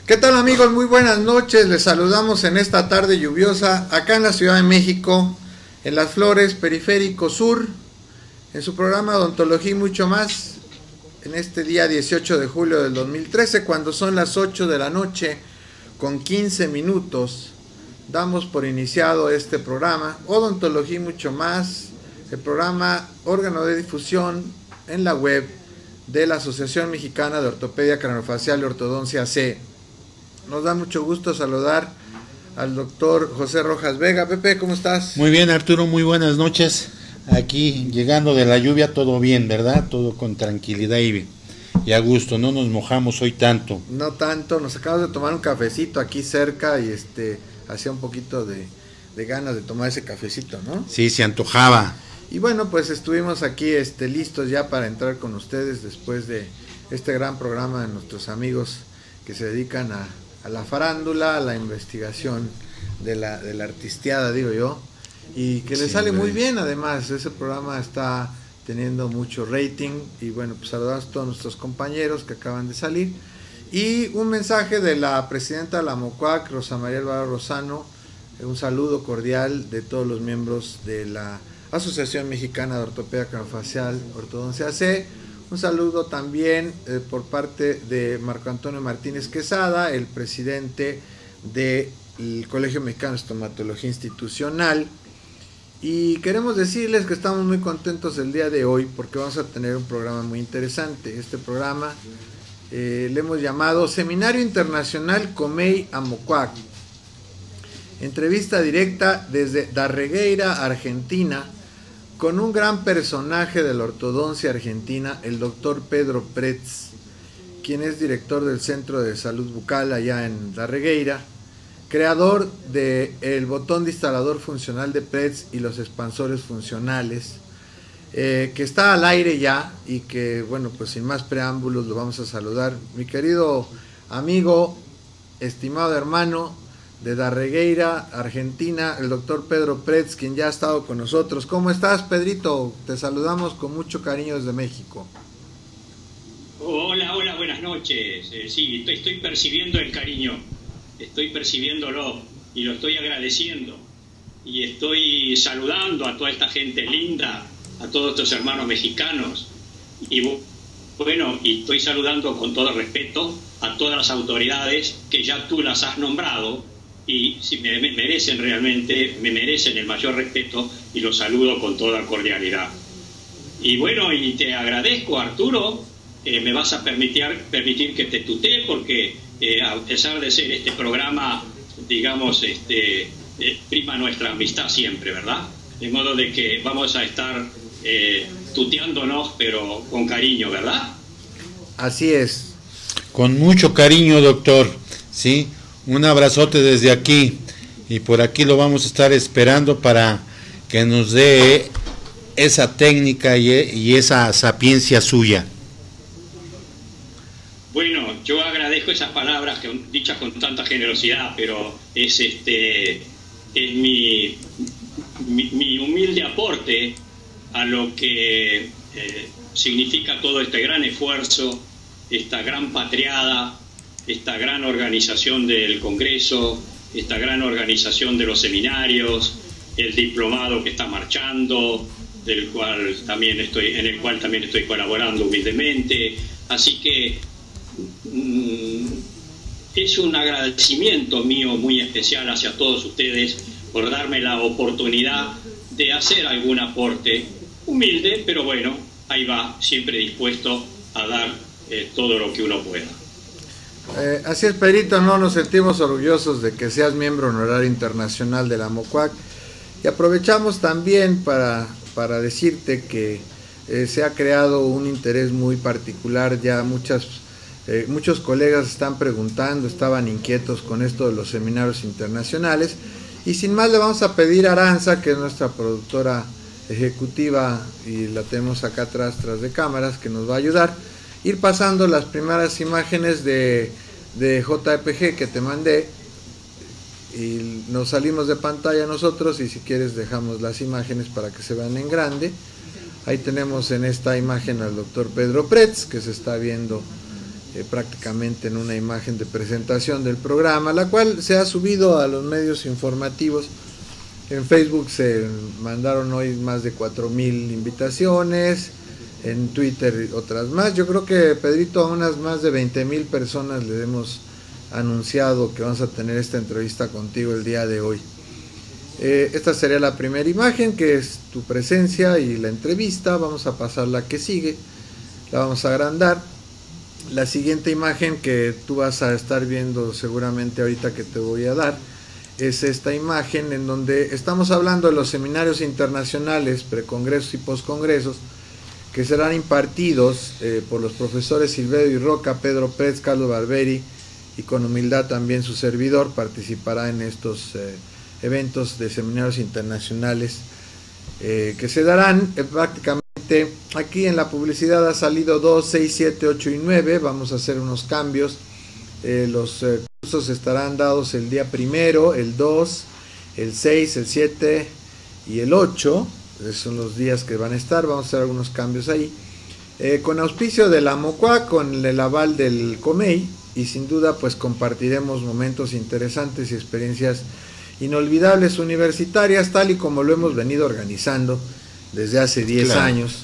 ¿Qué tal, amigos? Muy buenas noches, les saludamos en esta tarde lluviosa acá en la Ciudad de México, en Las Flores, Periférico Sur, en su programa Odontología y mucho más, en este día 18 de julio del 2013, cuando son las 8 de la noche con 15 minutos, damos por iniciado este programa Odontología y mucho más, el programa órgano de difusión en la web de la Asociación Mexicana de Ortopedia Craneofacial y Ortodoncia C. Nos da mucho gusto saludar al doctor José Rojas Vega. Pepe, ¿cómo estás? Muy bien, Arturo, muy buenas noches. Aquí llegando de la lluvia, todo bien, ¿verdad? Todo con tranquilidad y a gusto, no nos mojamos hoy tanto. No tanto, nos acabamos de tomar un cafecito aquí cerca y hacía un poquito de ganas de tomar ese cafecito, ¿no? Sí, se antojaba. Y bueno, pues estuvimos aquí listos ya para entrar con ustedes después de este gran programa de nuestros amigos que se dedican a la farándula, a la investigación de la artisteada, digo yo, y que le sale muy bien. Además, ese programa está teniendo mucho rating y bueno, pues saludamos a todos nuestros compañeros que acaban de salir y un mensaje de la presidenta de la MOCUAC, Rosa María Alvarado Rosano, un saludo cordial de todos los miembros de la Asociación Mexicana de Ortopedia Craneofacial Ortodoncia C. Un saludo también por parte de Marco Antonio Martínez Quesada, el presidente del Colegio Mexicano de Estomatología Institucional. Y queremos decirles que estamos muy contentos el día de hoy porque vamos a tener un programa muy interesante. Este programa le hemos llamado Seminario Internacional Comey a MOCUAC. Entrevista directa desde Darregueira, Argentina, con un gran personaje de la ortodoncia argentina, el doctor Pedro Pretz, quien es director del Centro de Salud Bucal allá en Darregueira, creador del botón distalador funcional de Pretz y los expansores funcionales, que está al aire ya y que, bueno, pues sin más preámbulos lo vamos a saludar. Mi querido amigo, estimado hermano, de Darregueira, Argentina, el doctor Pedro Pretz, quien ya ha estado con nosotros. ¿Cómo estás, Pedrito? Te saludamos con mucho cariño desde México. Hola, buenas noches. Sí, estoy percibiendo el cariño, estoy percibiéndolo y lo estoy agradeciendo. Y estoy saludando a toda esta gente linda, a todos estos hermanos mexicanos. Y bueno, y estoy saludando con todo respeto a todas las autoridades que ya tú las has nombrado. Y si me merecen realmente, me merecen el mayor respeto y los saludo con toda cordialidad. Y bueno, y te agradezco, Arturo, me vas a permitir que te tutee porque a pesar de ser este programa, digamos, prima nuestra amistad siempre, ¿verdad? De modo de que vamos a estar tuteándonos, pero con cariño, ¿verdad? Así es. Con mucho cariño, doctor, ¿sí? Un abrazote desde aquí y por aquí lo vamos a estar esperando para que nos dé esa técnica y esa sapiencia suya. Bueno, yo agradezco esas palabras dichas con tanta generosidad, pero es mi humilde aporte a lo que significa todo este gran esfuerzo, esta gran patriada, esta gran organización del Congreso, esta gran organización de los seminarios, el diplomado que está marchando, en el cual también estoy colaborando humildemente. Así que es un agradecimiento mío muy especial hacia todos ustedes por darme la oportunidad de hacer algún aporte humilde, pero bueno, ahí va, siempre dispuesto a dar todo lo que uno pueda. Así es, Pedrito, no nos sentimos orgullosos de que seas miembro honorario internacional de la MOCUAC, y aprovechamos también para decirte que se ha creado un interés muy particular. Ya muchos colegas están preguntando, estaban inquietos con esto de los seminarios internacionales, y sin más le vamos a pedir a Aranza, que es nuestra productora ejecutiva y la tenemos acá atrás, tras de cámaras, que nos va a ayudar, ir pasando las primeras imágenes de JPG que te mandé, y nos salimos de pantalla nosotros, y si quieres dejamos las imágenes para que se vean en grande. Ahí tenemos en esta imagen al doctor Pedro Pretz, que se está viendo prácticamente en una imagen de presentación del programa, la cual se ha subido a los medios informativos. En Facebook se mandaron hoy más de 4,000 invitaciones, en Twitter otras más. Yo creo que, Pedrito, a unas más de 20,000 personas les hemos anunciado que vamos a tener esta entrevista contigo el día de hoy. Esta sería la primera imagen, que es tu presencia y la entrevista. Vamos a pasar la que sigue, la vamos a agrandar. La siguiente imagen que tú vas a estar viendo seguramente ahorita, que te voy a dar, es esta imagen en donde estamos hablando de los seminarios internacionales, precongresos y poscongresos, que serán impartidos por los profesores Silverio y Roca, Pedro Pretz, Carlos Barberi, y con humildad también su servidor participará en estos eventos de seminarios internacionales que se darán prácticamente. Aquí en la publicidad ha salido 2, 6, 7, 8 y 9. Vamos a hacer unos cambios. Los cursos estarán dados el día 1, el 2, el 6, el 7 y el 8. Esos son los días que van a estar. Vamos a hacer algunos cambios ahí. Con auspicio de la MOCUAC, con el aval del COMEI, y sin duda pues compartiremos momentos interesantes y experiencias inolvidables universitarias, tal y como lo hemos venido organizando desde hace 10 años,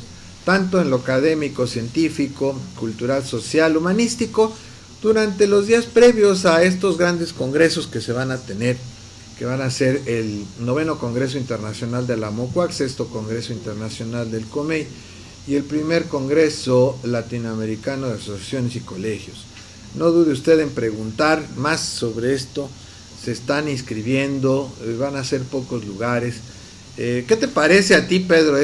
tanto en lo académico, científico, cultural, social, humanístico, durante los días previos a estos grandes congresos que se van a tener, que van a ser el 9º Congreso Internacional de la MOCUAC, 6º Congreso Internacional del COMEI y el primer Congreso Latinoamericano de Asociaciones y Colegios. No dude usted en preguntar más sobre esto. Se están inscribiendo, van a ser pocos lugares. ¿Qué te parece a ti, Pedro,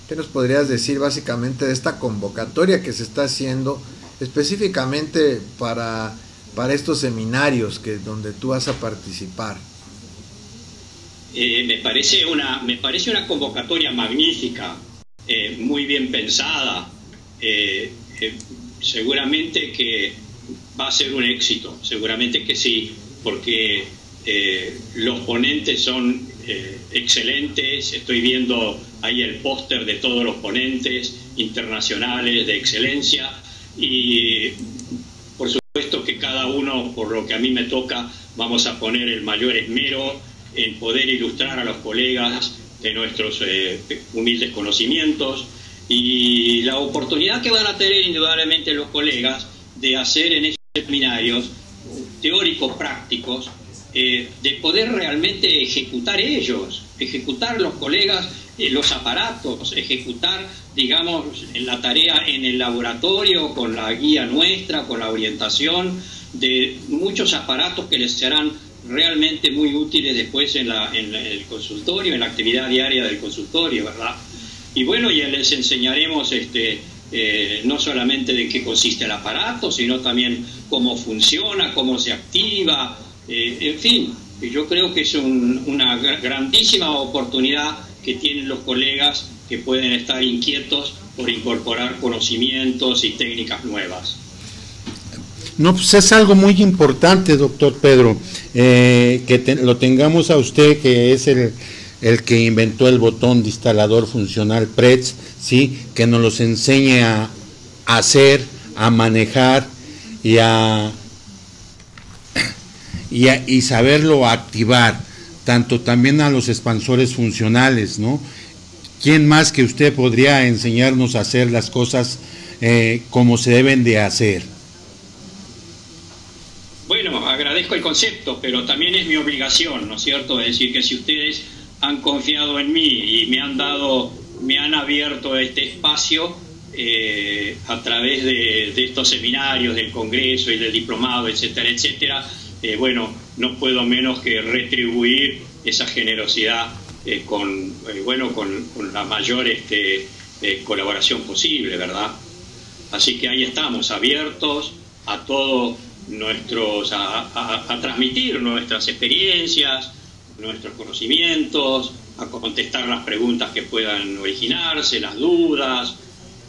qué nos podrías decir básicamente de esta convocatoria que se está haciendo específicamente para estos seminarios donde tú vas a participar? Me parece una convocatoria magnífica, muy bien pensada. Seguramente que va a ser un éxito, seguramente que sí, porque los ponentes son excelentes. Estoy viendo ahí el póster de todos los ponentes internacionales de excelencia, y por supuesto que cada uno, por lo que a mí me toca, vamos a poner el mayor esmero en poder ilustrar a los colegas de nuestros humildes conocimientos, y la oportunidad que van a tener indudablemente los colegas de hacer en estos seminarios teóricos prácticos, de poder realmente ejecutar los colegas los aparatos, ejecutar, digamos, la tarea en el laboratorio, con la guía nuestra, con la orientación de muchos aparatos que les serán realmente muy útiles después en el consultorio, en la actividad diaria del consultorio, ¿verdad? Y bueno, ya les enseñaremos no solamente de qué consiste el aparato, sino también cómo funciona, cómo se activa, en fin, yo creo que es una grandísima oportunidad que tienen los colegas que pueden estar inquietos por incorporar conocimientos y técnicas nuevas. No, pues es algo muy importante, doctor Pedro, que lo tengamos a usted, que es el que inventó el botón de instalador funcional Pretz, ¿sí? Que nos los enseñe a hacer, a manejar y saberlo activar, tanto también a los expansores funcionales, ¿no? ¿Quién más que usted podría enseñarnos a hacer las cosas como se deben de hacer? Bueno, agradezco el concepto, pero también es mi obligación, ¿no es cierto? Es decir, que si ustedes han confiado en mí y me han abierto este espacio a través de estos seminarios, del Congreso y del diplomado, etcétera, etcétera, bueno, no puedo menos que retribuir esa generosidad con la mayor colaboración posible, ¿verdad? Así que ahí estamos, abiertos a todos a transmitir nuestras experiencias, nuestros conocimientos, a contestar las preguntas que puedan originarse, las dudas.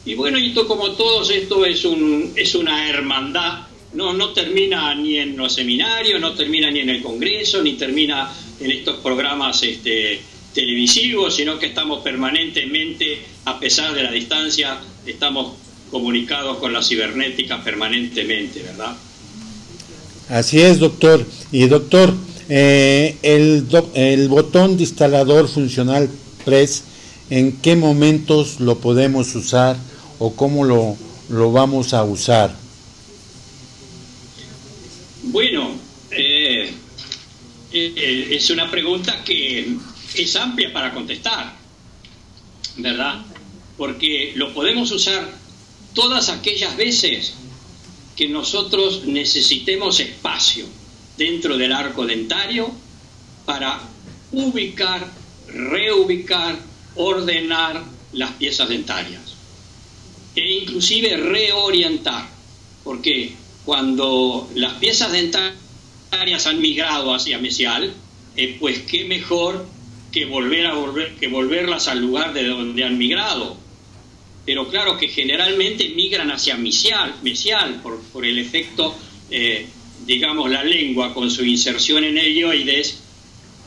Y bueno, y como todos, esto es una hermandad. No termina ni en los seminarios, no termina ni en el Congreso, ni termina en estos programas televisivos, sino que estamos permanentemente, a pesar de la distancia, estamos comunicados con la cibernética permanentemente, ¿verdad? Así es, doctor. Y doctor, el botón de instalador funcional PRES, ¿en qué momentos lo podemos usar o cómo lo vamos a usar? Bueno, es una pregunta que es amplia para contestar, ¿verdad? Porque lo podemos usar todas aquellas veces que nosotros necesitemos espacio dentro del arco dentario para ubicar, reubicar, ordenar las piezas dentarias e inclusive reorientar, porque cuando las piezas dentarias han migrado hacia mesial, pues qué mejor que volverlas al lugar de donde han migrado. Pero claro que generalmente migran hacia mesial por el efecto, digamos, la lengua con su inserción en helioides,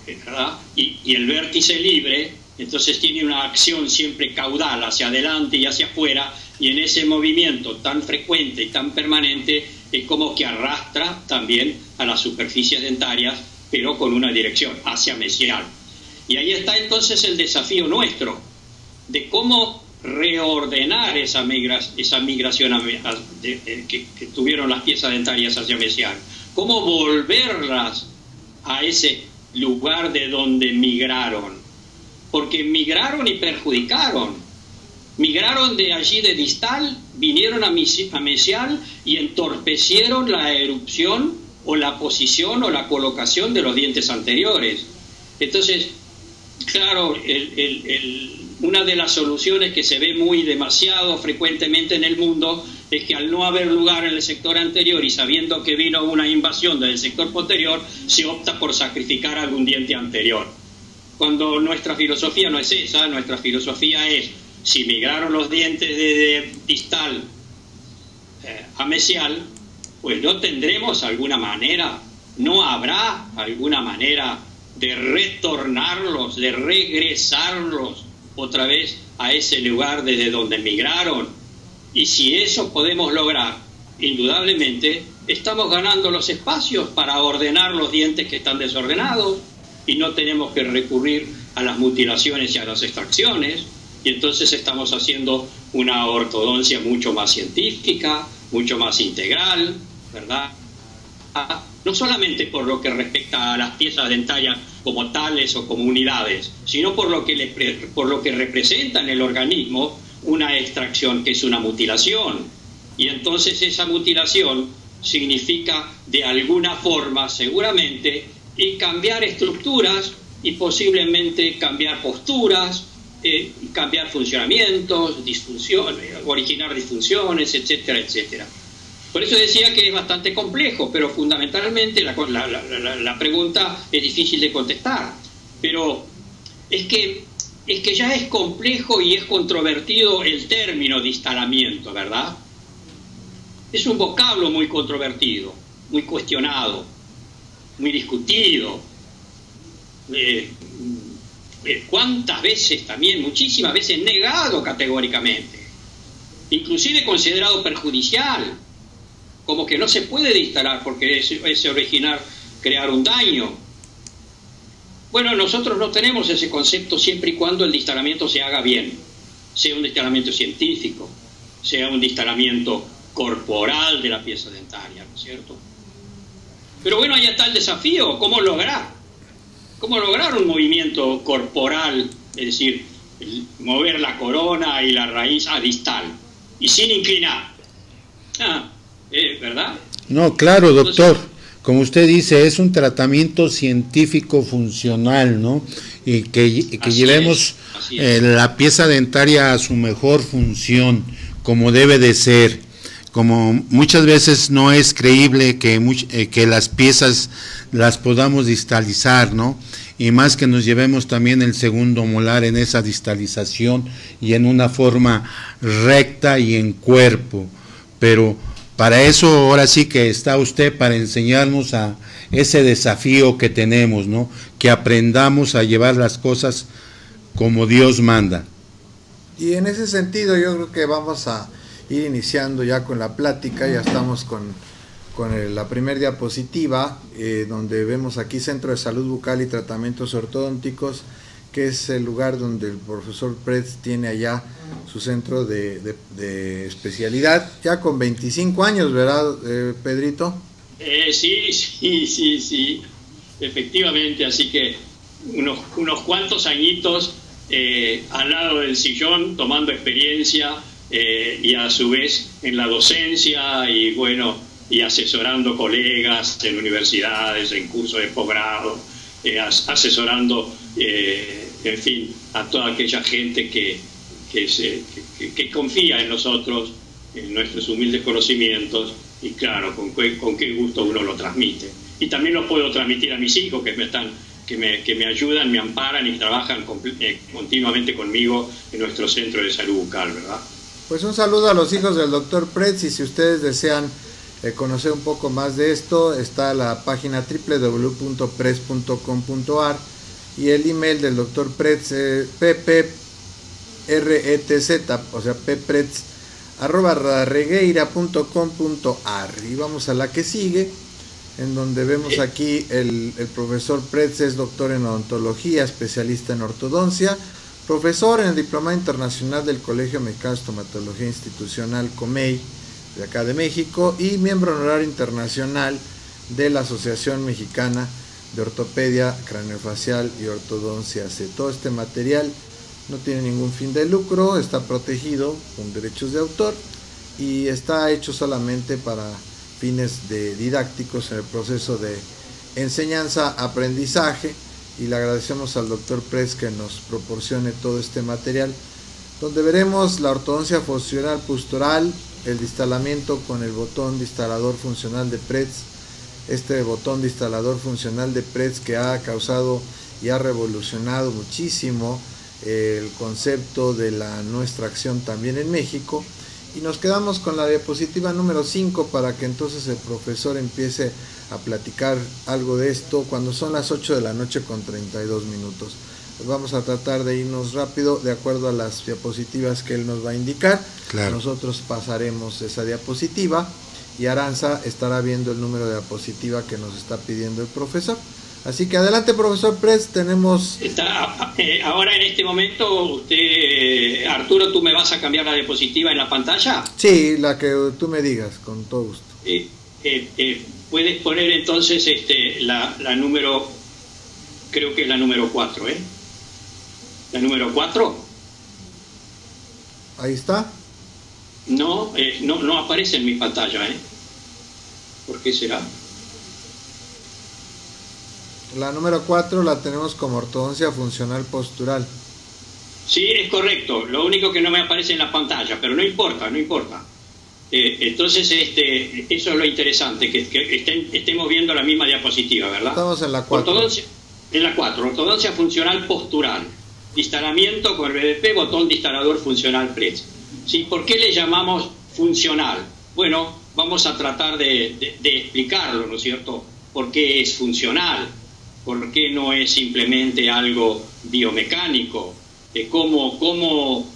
¿verdad? Y el vértice libre, entonces tiene una acción siempre caudal hacia adelante y hacia afuera, y en ese movimiento tan frecuente y tan permanente es como que arrastra también a las superficies dentarias, pero con una dirección hacia mesial. Y ahí está entonces el desafío nuestro de cómo reordenar esa migración que tuvieron las piezas dentarias hacia mesial, cómo volverlas a ese lugar de donde migraron, porque migraron y perjudicaron, migraron de allí de distal, vinieron a mesial y entorpecieron la erupción o la posición o la colocación de los dientes anteriores. Entonces, claro, una de las soluciones que se ve demasiado frecuentemente en el mundo es que al no haber lugar en el sector anterior y sabiendo que vino una invasión del sector posterior, se opta por sacrificar algún diente anterior. Cuando nuestra filosofía no es esa, nuestra filosofía es, si migraron los dientes de distal a mesial, pues no tendremos alguna manera, no habrá alguna manera de retornarlos, de regresarlos otra vez a ese lugar desde donde migraron. Y si eso podemos lograr, indudablemente estamos ganando los espacios para ordenar los dientes que están desordenados y no tenemos que recurrir a las mutilaciones y a las extracciones, y entonces estamos haciendo una ortodoncia mucho más científica, mucho más integral, ¿verdad? No solamente por lo que respecta a las piezas dentarias como tales o como unidades, sino por lo que representa en el organismo una extracción, que es una mutilación. Y entonces esa mutilación significa de alguna forma, seguramente, y cambiar estructuras y posiblemente cambiar posturas, cambiar funcionamientos, originar disfunciones, etcétera, etcétera. Por eso decía que es bastante complejo, pero fundamentalmente la pregunta es difícil de contestar. Pero es que ya es complejo y es controvertido el término de instalamiento, ¿verdad? Es un vocablo muy controvertido, muy cuestionado, muy discutido. ¿Cuántas veces también, muchísimas veces, negado categóricamente? Inclusive considerado perjudicial, como que no se puede instalar porque es crear un daño. Bueno, nosotros no tenemos ese concepto siempre y cuando el instalamiento se haga bien, sea un instalamiento científico, sea un instalamiento corporal de la pieza dentaria, ¿no es cierto? Pero bueno, ahí está el desafío, ¿cómo lograr un movimiento corporal, es decir, mover la corona y la raíz a distal, y sin inclinar? ¿Verdad? No, claro, doctor. Entonces, como usted dice, es un tratamiento científico funcional, ¿no? Y que llevemos la pieza dentaria a su mejor función, como debe de ser. Como muchas veces no es creíble que las piezas las podamos distalizar, ¿no? Y más que nos llevemos también el segundo molar en esa distalización y en una forma recta y en cuerpo. Pero para eso ahora sí que está usted para enseñarnos a ese desafío que tenemos, ¿no? Que aprendamos a llevar las cosas como Dios manda. Y en ese sentido yo creo que vamos a ir iniciando ya con la plática. Ya estamos con la primera diapositiva, donde vemos aquí Centro de Salud Bucal y Tratamientos Ortodónticos, que es el lugar donde el profesor Pretz tiene allá su centro de especialidad, ya con 25 años, ¿verdad, Pedrito? Sí, efectivamente, así que unos cuantos añitos al lado del sillón, tomando experiencia, y a su vez en la docencia, y bueno, y asesorando colegas en universidades, en cursos de posgrado, asesorando, en fin, a toda aquella gente que confía en nosotros, en nuestros humildes conocimientos, y claro, con qué gusto uno lo transmite. Y también lo puedo transmitir a mis hijos que me ayudan, me amparan y trabajan continuamente conmigo en nuestro centro de salud bucal, ¿verdad? Pues un saludo a los hijos del doctor Pretz, y si ustedes desean conocer un poco más de esto, está la página www.pretz.com.ar y el email del doctor Pretz, ppretz, o sea, ppretz@regueira.com.ar. Y vamos a la que sigue, en donde vemos aquí el profesor Pretz es doctor en odontología, especialista en ortodoncia, profesor en el Diplomado Internacional del Colegio Mexicano de Estomatología Institucional, COMEI, de acá de México, y miembro honorario internacional de la Asociación Mexicana de Ortopedia Craneofacial y Ortodoncia. Todo este material no tiene ningún fin de lucro, está protegido con derechos de autor y está hecho solamente para fines didácticos en el proceso de enseñanza-aprendizaje, y le agradecemos al doctor Pretz que nos proporcione todo este material, donde veremos la ortodoncia funcional postural, el distalamiento con el botón distalador funcional de Pretz, este botón distalador funcional de Pretz que ha causado y ha revolucionado muchísimo el concepto de la no extracción también en México. Y nos quedamos con la diapositiva número 5 para que entonces el profesor empiece a platicar algo de esto cuando son las 8 de la noche con 32 minutos. Vamos a tratar de irnos rápido de acuerdo a las diapositivas que él nos va a indicar. Claro. Nosotros pasaremos esa diapositiva y Aranza estará viendo el número de diapositiva que nos está pidiendo el profesor. Así que adelante, profesor Pretz, tenemos... Ahora en este momento, usted, Arturo, ¿tú me vas a cambiar la diapositiva en la pantalla? Sí, la que tú me digas, con todo gusto. Puedes poner entonces la número, creo que es la número 4, ¿eh? ¿La número 4? Ahí está. No, no aparece en mi pantalla, ¿eh? ¿Por qué será? La número 4 la tenemos como ortodoncia funcional postural. Sí, es correcto. Lo único que no me aparece en la pantalla, pero no importa, no importa. Entonces, eso es lo interesante, que estemos viendo la misma diapositiva, ¿verdad? Estamos en la 4. En la 4, ortodoncia funcional postural. Distalamiento con el BDP, botón distalador funcional Pretz. ¿Sí? ¿Por qué le llamamos funcional? Bueno, vamos a tratar de explicarlo, ¿no es cierto? ¿Por qué es funcional? ¿Por qué no es simplemente algo biomecánico? ¿Cómo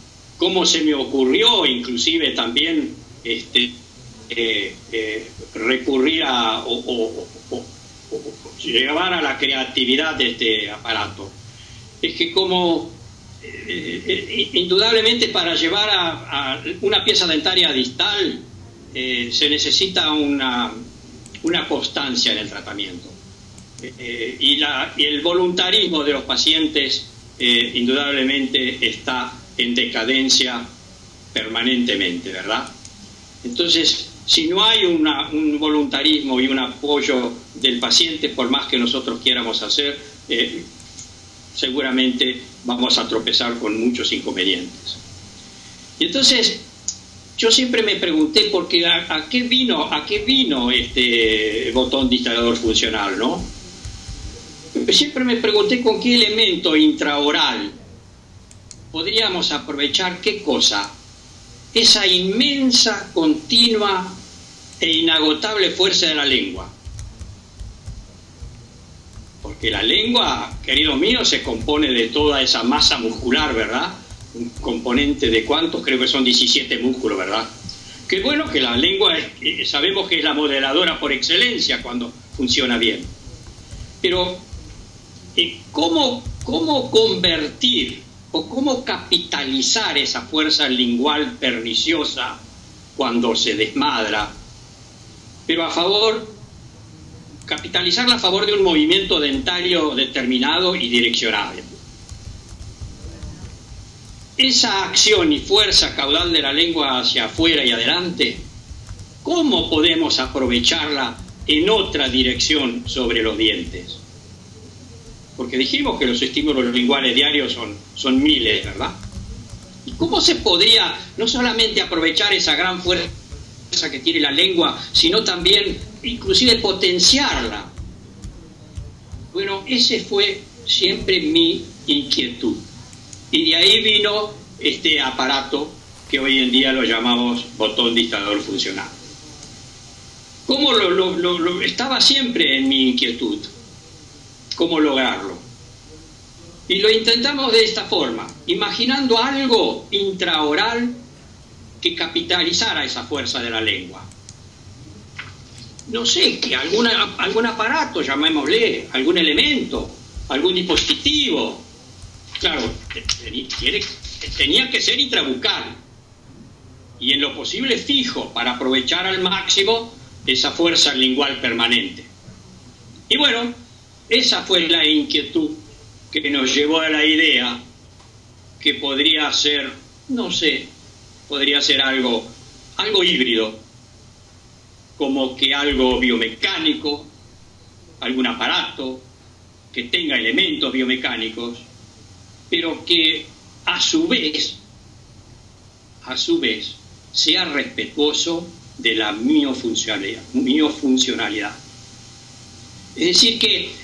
se me ocurrió inclusive también recurrir a o llevar a la creatividad de este aparato? Es que indudablemente para llevar a una pieza dentaria distal se necesita una una constancia en el tratamiento. Y el voluntarismo de los pacientes indudablemente está en decadencia permanentemente, ¿verdad? Entonces, si no hay un voluntarismo y un apoyo del paciente, por más que nosotros quieramos hacer, seguramente vamos a tropezar con muchos inconvenientes. Y entonces, yo siempre me pregunté, porque ¿a qué vino este botón distrador funcional, no? Siempre me pregunté con qué elemento intraoral podríamos aprovechar, ¿qué cosa? Esa inmensa, continua e inagotable fuerza de la lengua. Porque la lengua, querido mío, se compone de toda esa masa muscular, ¿verdad? Un componente de ¿cuántos? Creo que son 17 músculos, ¿verdad? Qué bueno que la lengua, sabemos que es la modeladora por excelencia cuando funciona bien. Pero, ¿cómo convertir o cómo capitalizar esa fuerza lingual perniciosa cuando se desmadra, pero capitalizarla a favor de un movimiento dentario determinado y direccionable? Esa acción y fuerza caudal de la lengua hacia afuera y adelante, ¿cómo podemos aprovecharla en otra dirección sobre los dientes? Porque dijimos que los estímulos linguales diarios son miles, ¿verdad? ¿Y cómo se podría no solamente aprovechar esa gran fuerza que tiene la lengua, sino también inclusive potenciarla? Bueno, ese fue siempre mi inquietud. Y de ahí vino este aparato que hoy en día lo llamamos botón distrador funcional. ¿Cómo estaba siempre en mi inquietud? ¿Cómo lograrlo? Y lo intentamos de esta forma, imaginando algo intraoral que capitalizara esa fuerza de la lengua. No sé, que algún aparato, llamémosle, algún elemento, algún dispositivo. Claro, tenía que ser intrabucal y en lo posible fijo para aprovechar al máximo esa fuerza lingual permanente. Y bueno, esa fue la inquietud que nos llevó a la idea que podría ser, no sé, podría ser algo híbrido, como que algo biomecánico, algún aparato que tenga elementos biomecánicos, pero que a su vez sea respetuoso de la miofuncionalidad. Es decir que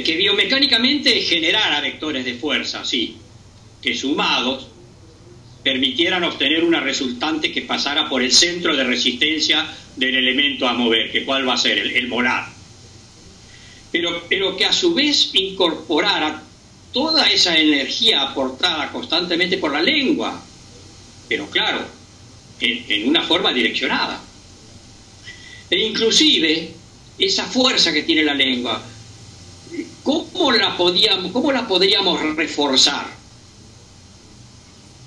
que biomecánicamente generara vectores de fuerza, sí, que sumados permitieran obtener una resultante que pasara por el centro de resistencia del elemento a mover, que cuál va a ser, el molar. Pero que a su vez incorporara toda esa energía aportada constantemente por la lengua, pero claro, en una forma direccionada. E inclusive, esa fuerza que tiene la lengua, ¿cómo la podríamos reforzar?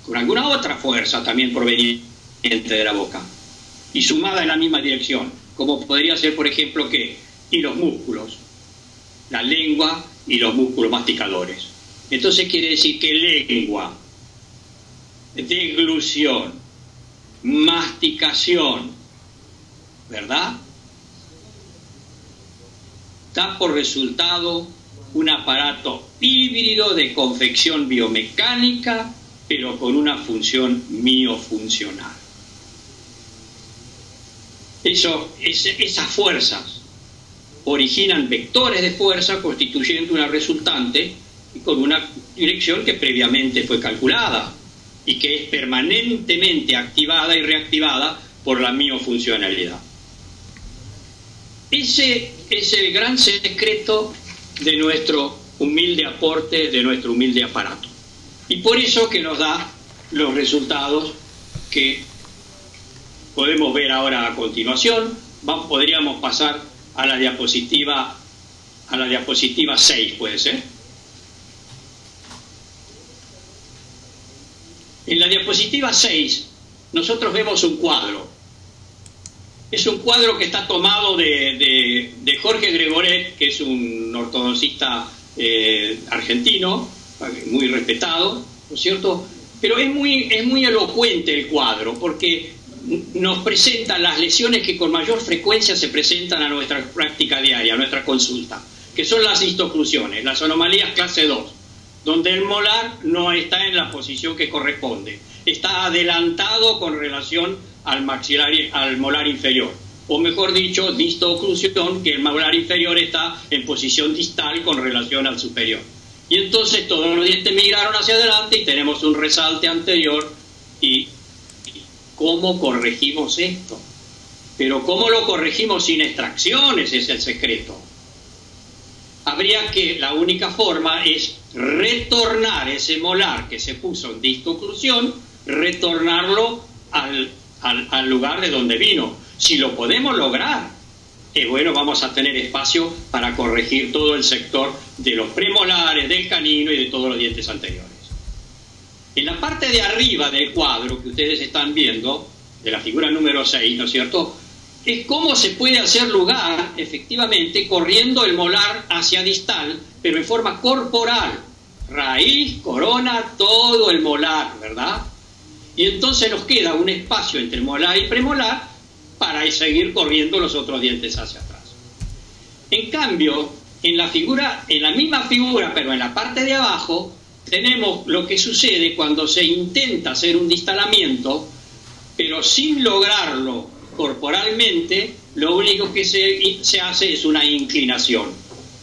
Con alguna otra fuerza también proveniente de la boca y sumada en la misma dirección, como podría ser, por ejemplo, y los músculos, la lengua y los músculos masticadores. Entonces quiere decir que lengua, deglución, masticación, ¿verdad?, da por resultado un aparato híbrido de confección biomecánica, pero con una función miofuncional. Esas fuerzas originan vectores de fuerza constituyendo una resultante y con una dirección que previamente fue calculada y que es permanentemente activada y reactivada por la miofuncionalidad. Ese es el gran secreto de nuestro humilde aporte, de nuestro humilde aparato. Y por eso que nos da los resultados que podemos ver ahora a continuación. Podríamos pasar a la diapositiva 6, puede ser. En la diapositiva 6 nosotros vemos un cuadro. Es un cuadro que está tomado de Jorge Gregoret, que es un ortodoncista argentino, muy respetado, ¿no es cierto? Pero es muy elocuente el cuadro, porque nos presenta las lesiones que con mayor frecuencia se presentan a nuestra práctica diaria, a nuestra consulta, que son las histoclusiones, las anomalías clase 2, donde el molar no está en la posición que corresponde, está adelantado con relación al maxilar, al molar inferior, o mejor dicho, distoclusión, que el molar inferior está en posición distal con relación al superior. Y entonces todos los dientes migraron hacia adelante y tenemos un resalte anterior. ¿Y cómo corregimos esto? Pero ¿cómo lo corregimos sin extracciones? Es el secreto. La única forma es retornar ese molar que se puso en distoclusión, retornarlo al lugar de donde vino. Si lo podemos lograr, bueno, vamos a tener espacio para corregir todo el sector de los premolares, del canino y de todos los dientes anteriores. En la parte de arriba del cuadro que ustedes están viendo, de la figura número 6, ¿no es cierto?, es cómo se puede hacer lugar, efectivamente, corriendo el molar hacia distal, pero en forma corporal. Raíz, corona, todo el molar, ¿verdad? Y entonces nos queda un espacio entre molar y premolar para seguir corriendo los otros dientes hacia atrás. En cambio, en la misma figura, pero en la parte de abajo, tenemos lo que sucede cuando se intenta hacer un distalamiento, pero sin lograrlo corporalmente, lo único que se hace es una inclinación.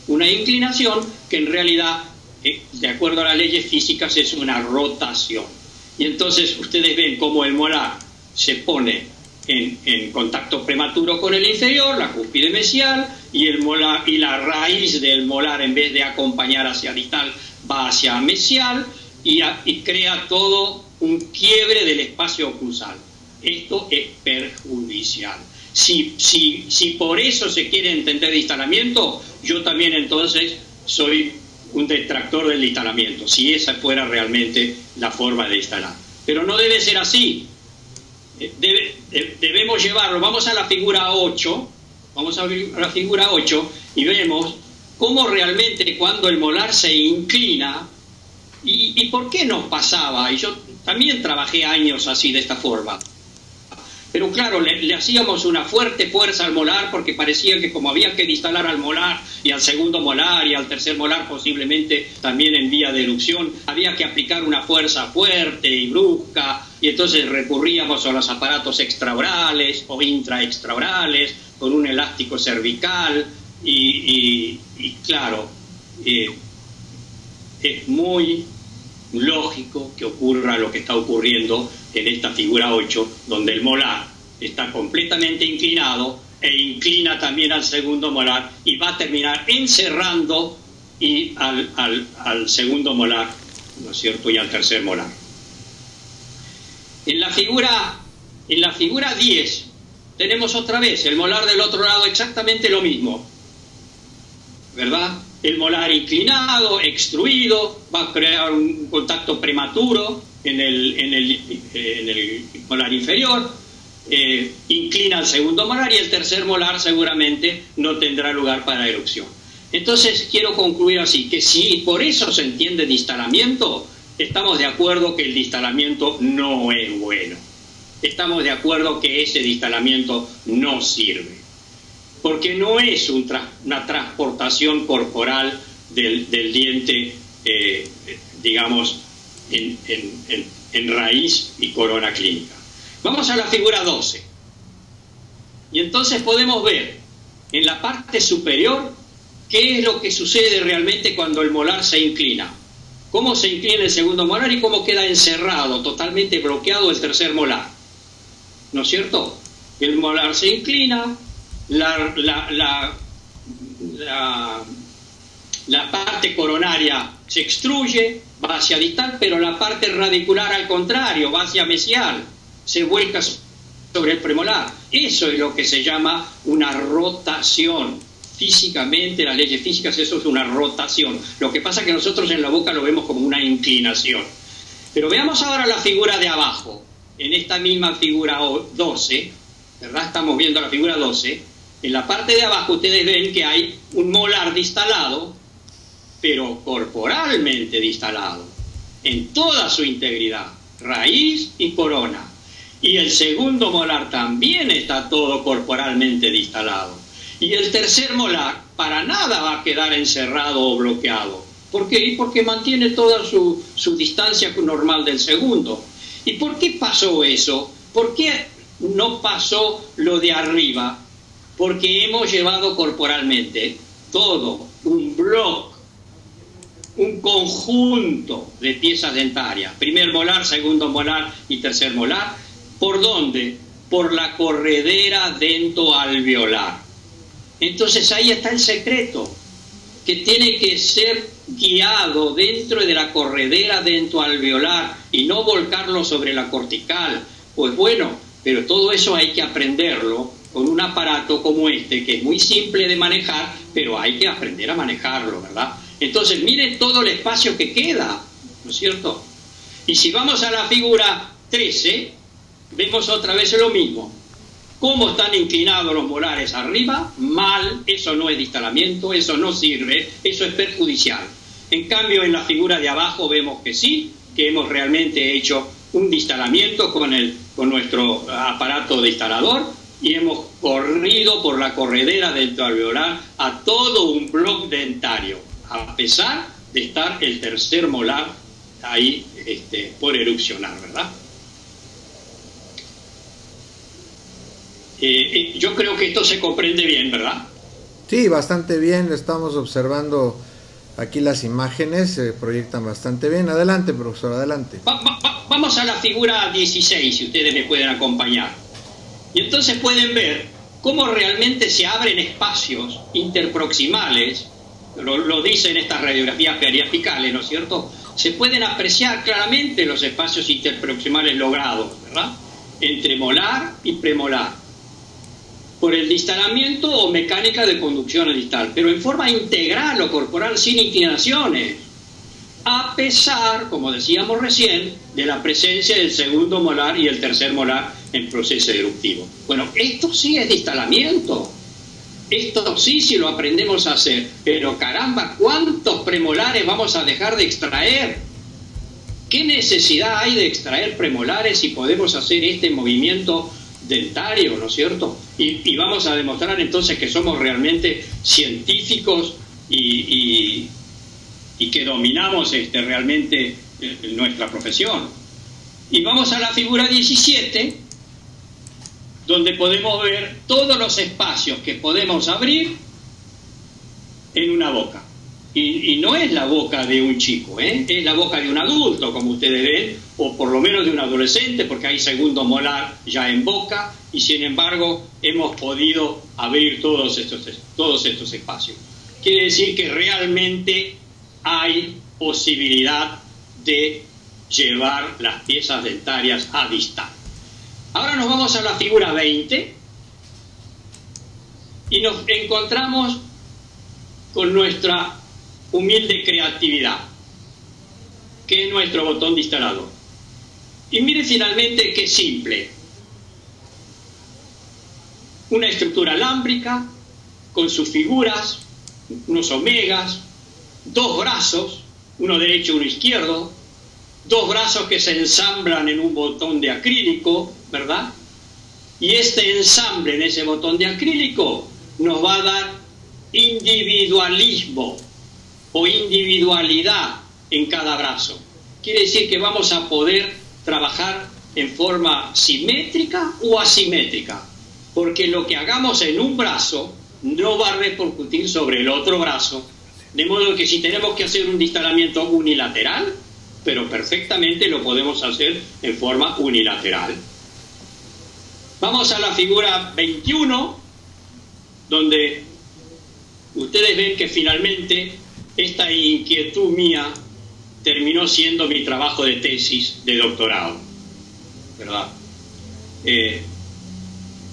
Una inclinación que en realidad, de acuerdo a las leyes físicas, es una rotación. Y entonces ustedes ven cómo el molar se pone en contacto prematuro con el inferior, la cúspide mesial, y la raíz del molar, en vez de acompañar hacia distal, va hacia mesial y crea todo un quiebre del espacio oclusal. Esto es perjudicial. Si por eso se quiere entender distalamiento, yo también entonces soy un detractor del distalamiento, si esa fuera realmente la forma de distalar. Pero no debe ser así. Debemos llevarlo. Vamos a la figura 8, y vemos cómo realmente cuando el molar se inclina, y por qué nos pasaba, y yo también trabajé años así de esta forma, pero claro, le hacíamos una fuerte fuerza al molar porque parecía que como había que distalar al molar y al segundo molar y al tercer molar posiblemente también en vía de erucción, había que aplicar una fuerza fuerte y brusca, y entonces recurríamos a los aparatos extraorales o intraextraorales con un elástico cervical y claro, es muy lógico que ocurra lo que está ocurriendo en esta figura 8, donde el molar está completamente inclinado e inclina también al segundo molar y va a terminar encerrando al segundo molar, ¿no es cierto?, y al tercer molar. En la figura 10 tenemos otra vez el molar del otro lado, exactamente lo mismo, ¿verdad? El molar inclinado, extruido, va a crear un contacto prematuro en el molar inferior, inclina al segundo molar y el tercer molar seguramente no tendrá lugar para erupción. Entonces quiero concluir así, que si por eso se entiende distalamiento, estamos de acuerdo que el distalamiento no es bueno. Estamos de acuerdo que ese distalamiento no sirve, porque no es una transportación corporal del diente, digamos, en raíz y corona clínica. Vamos a la figura 12. Y entonces podemos ver en la parte superior qué es lo que sucede realmente cuando el molar se inclina. Cómo se inclina el segundo molar y cómo queda encerrado, totalmente bloqueado el tercer molar. ¿No es cierto? El molar se inclina, la parte coronaria se extruye, va hacia distal, pero la parte radicular al contrario, va hacia mesial, se vuelca sobre el premolar. Eso es lo que se llama una rotación. Físicamente, las leyes físicas, eso es una rotación. Lo que pasa es que nosotros en la boca lo vemos como una inclinación. Pero veamos ahora la figura de abajo. En esta misma figura 12, ¿verdad? Estamos viendo la figura 12. En la parte de abajo ustedes ven que hay un molar distalado, pero corporalmente distalado, en toda su integridad, raíz y corona. Y el segundo molar también está todo corporalmente distalado. Y el tercer molar para nada va a quedar encerrado o bloqueado. ¿Por qué? Porque mantiene toda su distancia normal del segundo. ¿Y por qué pasó eso? ¿Por qué no pasó lo de arriba? Porque hemos llevado corporalmente todo, un bloque, un conjunto de piezas dentarias. Primer molar, segundo molar y tercer molar. ¿Por dónde? Por la corredera dentoalveolar. Entonces ahí está el secreto, que tiene que ser guiado dentro de la corredera dentoalveolar y no volcarlo sobre la cortical. Pues bueno, pero todo eso hay que aprenderlo con un aparato como este, que es muy simple de manejar, pero hay que aprender a manejarlo, ¿verdad? Entonces miren todo el espacio que queda, ¿no es cierto? Y si vamos a la figura 13, vemos otra vez lo mismo. ¿Cómo están inclinados los molares arriba? Mal, eso no es distalamiento, eso no sirve, eso es perjudicial. En cambio, en la figura de abajo vemos que sí, que hemos realmente hecho un distalamiento con nuestro aparato distalador y hemos corrido por la corredera dentoalveolar a todo un bloque dentario, a pesar de estar el tercer molar ahí por erupcionar, ¿verdad? Yo creo que esto se comprende bien, ¿verdad? Sí, bastante bien. Estamos observando aquí las imágenes, se proyectan bastante bien. Adelante, profesor, adelante. Vamos a la figura 16, si ustedes me pueden acompañar. Y entonces pueden ver cómo realmente se abren espacios interproximales, lo dicen estas radiografías periapicales, ¿no es cierto? Se pueden apreciar claramente los espacios interproximales logrados, ¿verdad? Entre molar y premolar, por el distalamiento o mecánica de conducción distal, pero en forma integral o corporal, sin inclinaciones, a pesar, como decíamos recién, de la presencia del segundo molar y el tercer molar en proceso eruptivo. Bueno, esto sí es distalamiento, esto sí lo aprendemos a hacer, pero caramba, ¿cuántos premolares vamos a dejar de extraer? ¿Qué necesidad hay de extraer premolares si podemos hacer este movimiento dentario, ¿no es cierto? Y vamos a demostrar entonces que somos realmente científicos y que dominamos realmente nuestra profesión. Y vamos a la figura 17, donde podemos ver todos los espacios que podemos abrir en una boca. Y no es la boca de un chico, es la boca de un adulto, como ustedes ven, o por lo menos de un adolescente, porque hay segundo molar ya en boca, y sin embargo hemos podido abrir todos estos espacios. Quiere decir que realmente hay posibilidad de llevar las piezas dentarias a distal. Ahora nos vamos a la figura 20 y nos encontramos con nuestra humilde creatividad, que es nuestro botón distalador. Y mire finalmente qué simple. Una estructura alámbrica con sus figuras, unos omegas, dos brazos, uno derecho y uno izquierdo, dos brazos que se ensamblan en un botón de acrílico, ¿verdad? Y este ensamble en ese botón de acrílico nos va a dar individualismo o individualidad en cada brazo. Quiere decir que vamos a poder trabajar en forma simétrica o asimétrica, porque lo que hagamos en un brazo no va a repercutir sobre el otro brazo, de modo que si tenemos que hacer un distalamiento unilateral, pero perfectamente lo podemos hacer en forma unilateral. Vamos a la figura 21, donde ustedes ven que finalmente esta inquietud mía terminó siendo mi trabajo de tesis de doctorado, ¿verdad?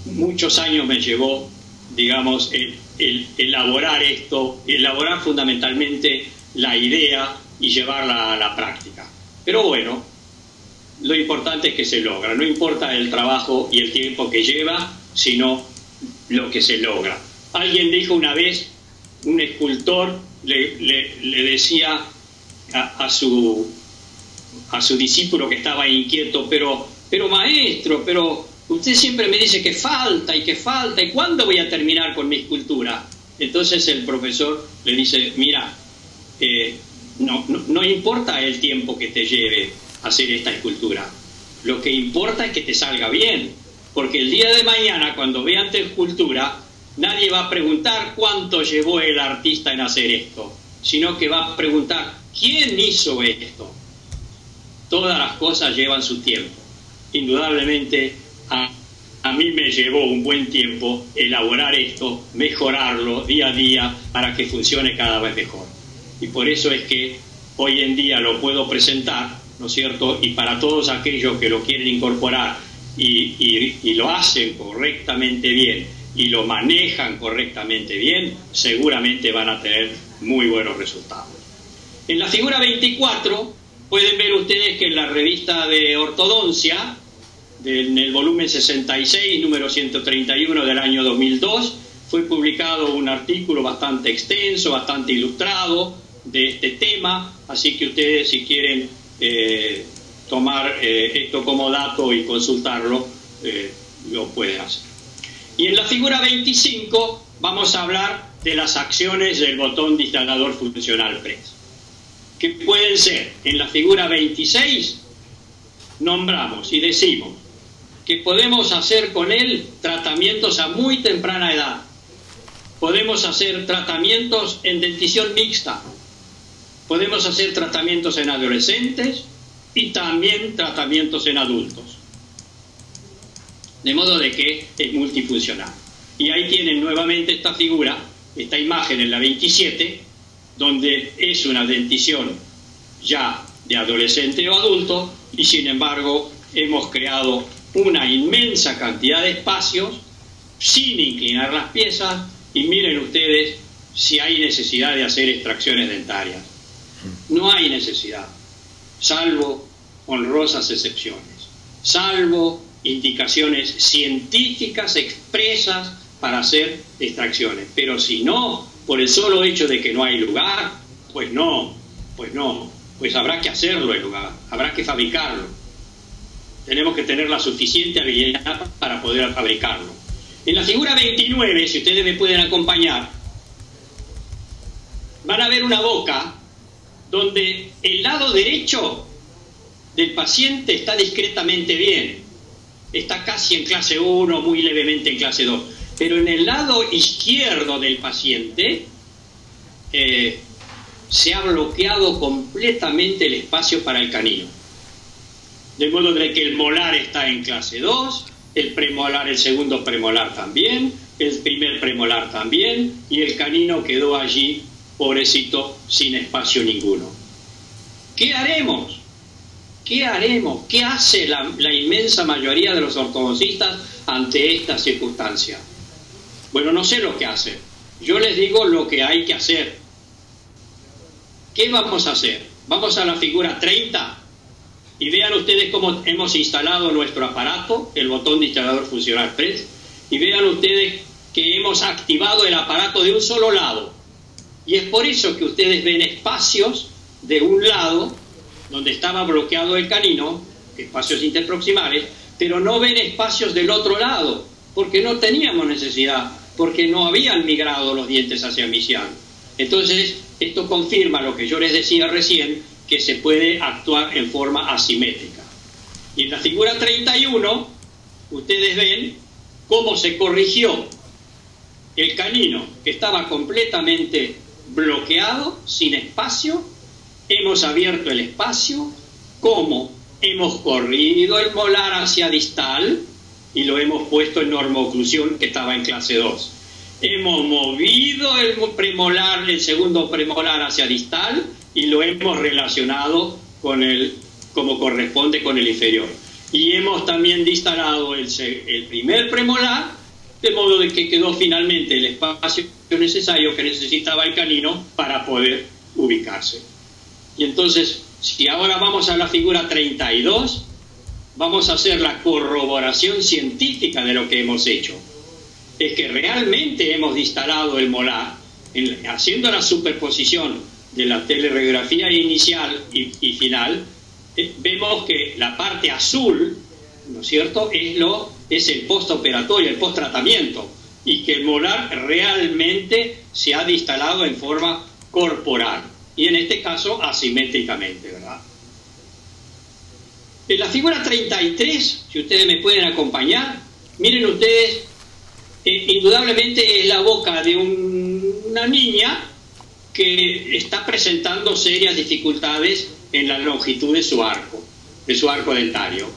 Muchos años me llevó, digamos, el elaborar esto, elaborar fundamentalmente la idea y llevarla a la práctica. Pero bueno, lo importante es que se logra, no importa el trabajo y el tiempo que lleva, sino lo que se logra. Alguien dijo una vez, un escultor le decía a su discípulo que estaba inquieto, pero maestro, pero usted siempre me dice que falta, ¿y cuándo voy a terminar con mi escultura? Entonces el profesor le dice, mira, no importa el tiempo que te lleve hacer esta escultura, lo que importa es que te salga bien, porque el día de mañana, cuando vean tu escultura, nadie va a preguntar cuánto llevó el artista en hacer esto, sino que va a preguntar, ¿quién hizo esto? Todas las cosas llevan su tiempo. Indudablemente, a mí me llevó un buen tiempo elaborar esto, mejorarlo día a día para que funcione cada vez mejor. Y por eso es que hoy en día lo puedo presentar, ¿no es cierto? Y para todos aquellos que lo quieren incorporar y lo hacen correctamente bien y lo manejan correctamente bien, seguramente van a tener muy buenos resultados. En la figura 24 pueden ver ustedes que en la revista de ortodoncia, en el volumen 66, número 131 del año 2002, fue publicado un artículo bastante extenso, bastante ilustrado de este tema, así que ustedes, si quieren tomar esto como dato y consultarlo, lo pueden hacer. Y en la figura 25 vamos a hablar de las acciones del botón de instalador funcional PRES, que pueden ser. En la figura 26 nombramos y decimos que podemos hacer con él tratamientos a muy temprana edad. Podemos hacer tratamientos en dentición mixta. Podemos hacer tratamientos en adolescentes y también tratamientos en adultos. De modo de que es multifuncional. Y ahí tienen nuevamente esta figura, esta imagen en la 27, donde es una dentición ya de adolescente o adulto, y sin embargo hemos creado una inmensa cantidad de espacios sin inclinar las piezas, y miren ustedes si hay necesidad de hacer extracciones dentarias. No hay necesidad, salvo honrosas excepciones, salvo indicaciones científicas expresas para hacer extracciones. Pero si no, por el solo hecho de que no hay lugar, pues habrá que hacerlo el lugar, habrá que fabricarlo. Tenemos que tener la suficiente habilidad para poder fabricarlo. En la figura 29, si ustedes me pueden acompañar, van a ver una boca donde el lado derecho del paciente está discretamente bien, está casi en clase 1, muy levemente en clase 2, pero en el lado izquierdo del paciente se ha bloqueado completamente el espacio para el canino, de modo de que el molar está en clase 2, el premolar, el segundo premolar también, el primer premolar también, y el canino quedó allí, pobrecito, sin espacio ninguno. ¿Qué haremos? ¿Qué haremos? ¿Qué hace la inmensa mayoría de los ortodoncistas ante esta circunstancia? Bueno, no sé lo que hacer. Yo les digo lo que hay que hacer. ¿Qué vamos a hacer? Vamos a la figura 30 y vean ustedes cómo hemos instalado nuestro aparato, el botón de instalador funcional PRES, y vean ustedes que hemos activado el aparato de un solo lado. Y es por eso que ustedes ven espacios de un lado donde estaba bloqueado el canino, espacios interproximales, pero no ven espacios del otro lado, porque no teníamos necesidad, porque no habían migrado los dientes hacia misión. Entonces, esto confirma lo que yo les decía recién, que se puede actuar en forma asimétrica. Y en la figura 31, ustedes ven cómo se corrigió el canino, que estaba completamente bloqueado, sin espacio. Hemos abierto el espacio, cómo hemos corrido el molar hacia distal y lo hemos puesto en normoclusión, que estaba en clase 2. Hemos movido el premolar, el segundo premolar hacia distal, y lo hemos relacionado con el, como corresponde, con el inferior. Y hemos también distalado el primer premolar, de modo de que quedó finalmente el espacio necesario que necesitaba el canino para poder ubicarse. Y entonces, si ahora vamos a la figura 32, vamos a hacer la corroboración científica de lo que hemos hecho. Es que realmente hemos instalado el molar, haciendo la superposición de la teleradiografía inicial y final, vemos que la parte azul, ¿no es cierto?, es el postoperatorio, el posttratamiento, y que el molar realmente se ha instalado en forma corporal, y en este caso asimétricamente, ¿verdad? En la figura 33, si ustedes me pueden acompañar, miren ustedes, indudablemente es la boca de una niña que está presentando serias dificultades en la longitud de su arco dentario.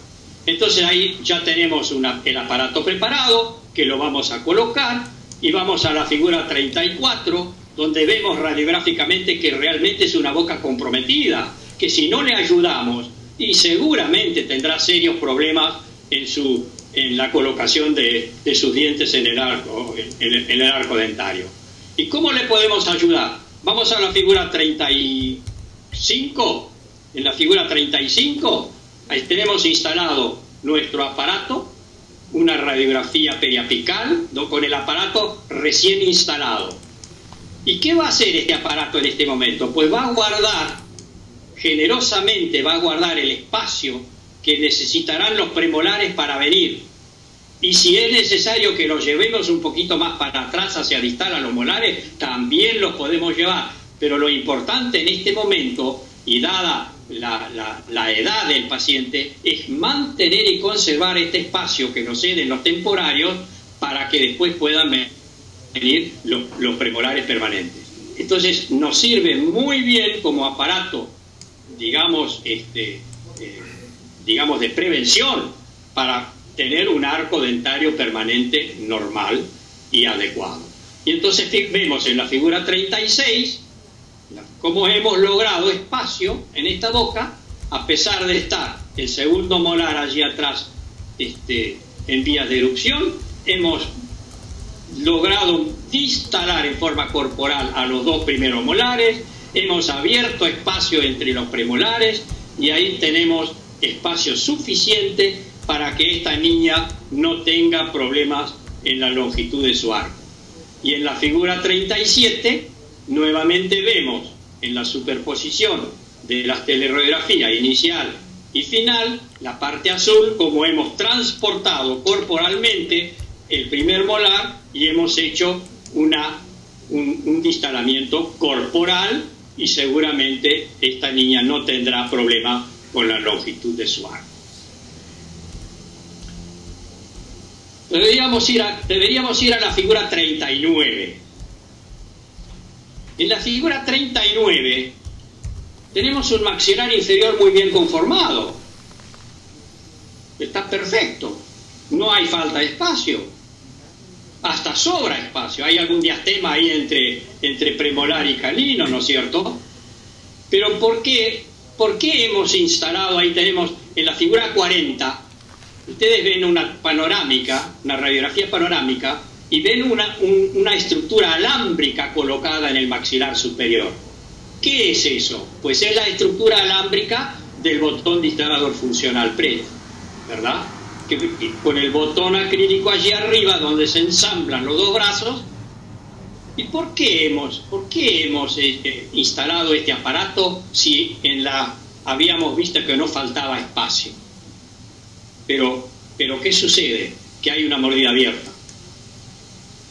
Entonces ahí ya tenemos el aparato preparado, que lo vamos a colocar, y vamos a la figura 34, donde vemos radiográficamente que realmente es una boca comprometida, que si no le ayudamos, y seguramente tendrá serios problemas en la colocación de sus dientes en el arco dentario. ¿Y cómo le podemos ayudar? Vamos a la figura 35. En la figura 35 ahí tenemos instalado nuestro aparato, una radiografía periapical, ¿no?, con el aparato recién instalado. ¿Y qué va a hacer este aparato en este momento? Pues va a guardar, generosamente va a guardar el espacio que necesitarán los premolares para venir. Y si es necesario que los llevemos un poquito más para atrás hacia distal a los molares, también los podemos llevar. Pero lo importante en este momento, y dada la edad del paciente, es mantener y conservar este espacio que nos ceden los temporarios para que después puedan venir los premolares permanentes. Entonces nos sirve muy bien como aparato, digamos, digamos de prevención, para tener un arco dentario permanente normal y adecuado. Y entonces vemos en la figura 36 cómo hemos logrado espacio en esta boca, a pesar de estar el segundo molar allí atrás en vías de erupción. Hemos logrado instalar en forma corporal a los dos primeros molares, hemos abierto espacio entre los premolares, y ahí tenemos espacio suficiente para que esta niña no tenga problemas en la longitud de su arco. Y en la figura 37 nuevamente vemos en la superposición de la teleradiografía inicial y final, la parte azul, como hemos transportado corporalmente el primer molar y hemos hecho un instalamiento corporal, y seguramente esta niña no tendrá problema con la longitud de su arco. Deberíamos ir a la figura 39. En la figura 39 tenemos un maxilar inferior muy bien conformado. Está perfecto. No hay falta de espacio. Hasta sobra espacio. Hay algún diastema ahí entre premolar y canino, ¿no es cierto? Pero ¿por qué hemos instalado? Ahí tenemos en la figura 40, ustedes ven una panorámica, una radiografía panorámica, y ven una estructura alámbrica colocada en el maxilar superior. ¿Qué es eso? Pues es la estructura alámbrica del botón de instalador funcional PRED, ¿verdad? Que, con el botón acrílico allí arriba, donde se ensamblan los dos brazos. ¿Y por qué hemos instalado este aparato si habíamos visto que no faltaba espacio? Pero ¿qué sucede? Que hay una mordida abierta.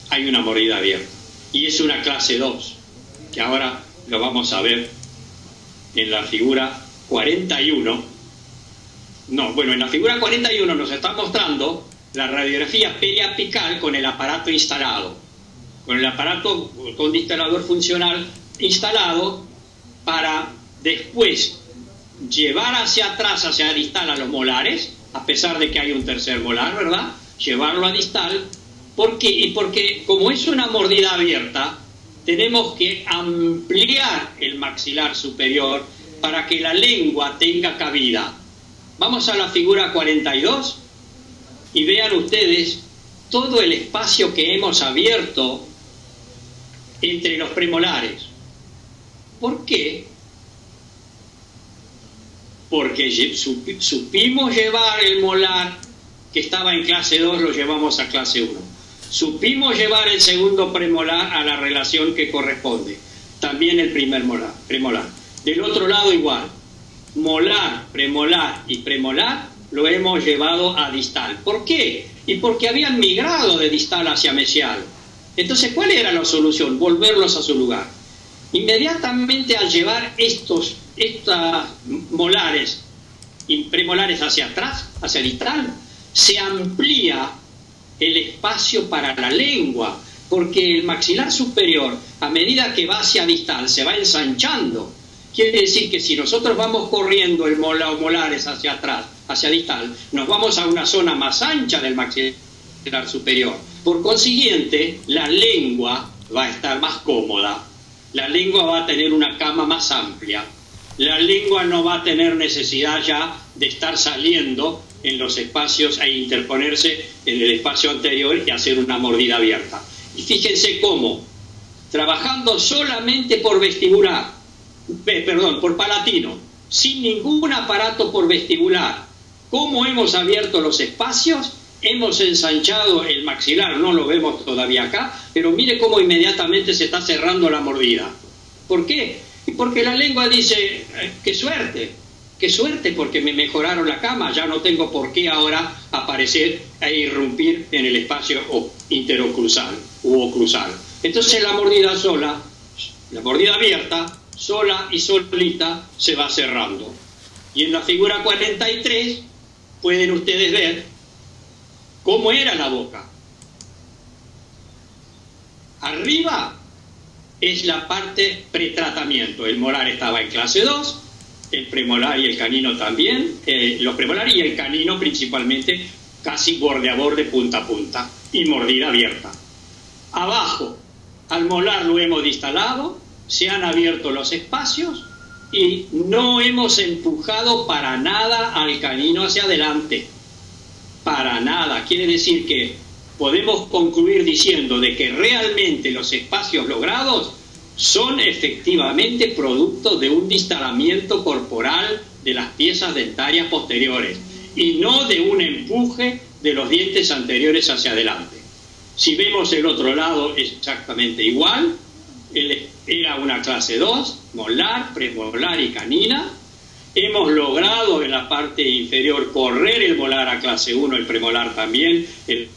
Hay una mordida abierta. Y es una clase 2, que ahora lo vamos a ver en la figura 41. No, bueno, en la figura 41 nos está mostrando la radiografía periapical con el aparato instalado. Con el aparato con instalador funcional instalado, para después llevar hacia atrás, hacia distal a los molares, a pesar de que hay un tercer molar, ¿verdad? Llevarlo a distal. ¿Por qué? Y porque como es una mordida abierta, tenemos que ampliar el maxilar superior para que la lengua tenga cabida. Vamos a la figura 42 y vean ustedes todo el espacio que hemos abierto entre los premolares. ¿Por qué? porque supimos llevar el molar que estaba en clase 2, lo llevamos a clase 1. Supimos llevar el segundo premolar a la relación que corresponde, también el primer molar, premolar. Del otro lado igual, molar, premolar y premolar lo hemos llevado a distal. ¿Por qué? Y porque habían migrado de distal hacia mesial. Entonces, ¿cuál era la solución? Volverlos a su lugar. Inmediatamente al llevar estas molares y premolares hacia atrás, hacia distal, se amplía el espacio para la lengua, porque el maxilar superior, a medida que va hacia distal, se va ensanchando. Quiere decir que si nosotros vamos corriendo los molares hacia atrás, hacia distal, nos vamos a una zona más ancha del maxilar superior. Por consiguiente, la lengua va a estar más cómoda, la lengua va a tener una cama más amplia, la lengua no va a tener necesidad ya de estar saliendo en los espacios e interponerse en el espacio anterior y hacer una mordida abierta. Y fíjense cómo, trabajando solamente por vestibular, por palatino, sin ningún aparato por vestibular, cómo hemos abierto los espacios, hemos ensanchado el maxilar, no lo vemos todavía acá, pero mire cómo inmediatamente se está cerrando la mordida. ¿Por qué? Porque la lengua dice, qué suerte porque me mejoraron la cama, ya no tengo por qué ahora aparecer e irrumpir en el espacio interocruzal u oclusal. Entonces la mordida sola, la mordida abierta, sola y solita se va cerrando. Y en la figura 43 pueden ustedes ver cómo era la boca. Arriba es la parte pretratamiento. El molar estaba en clase 2, el premolar y el canino también, los premolares y el canino principalmente casi borde a borde, punta a punta, y mordida abierta. Abajo, al molar lo hemos distalado, se han abierto los espacios y no hemos empujado para nada al canino hacia adelante. Para nada. Quiere decir que podemos concluir diciendo de que realmente los espacios logrados son efectivamente producto de un distalamiento corporal de las piezas dentarias posteriores y no de un empuje de los dientes anteriores hacia adelante. Si vemos el otro lado es exactamente igual, era una clase 2, molar, premolar y canina. Hemos logrado en la parte inferior correr el molar a clase 1, el premolar también, el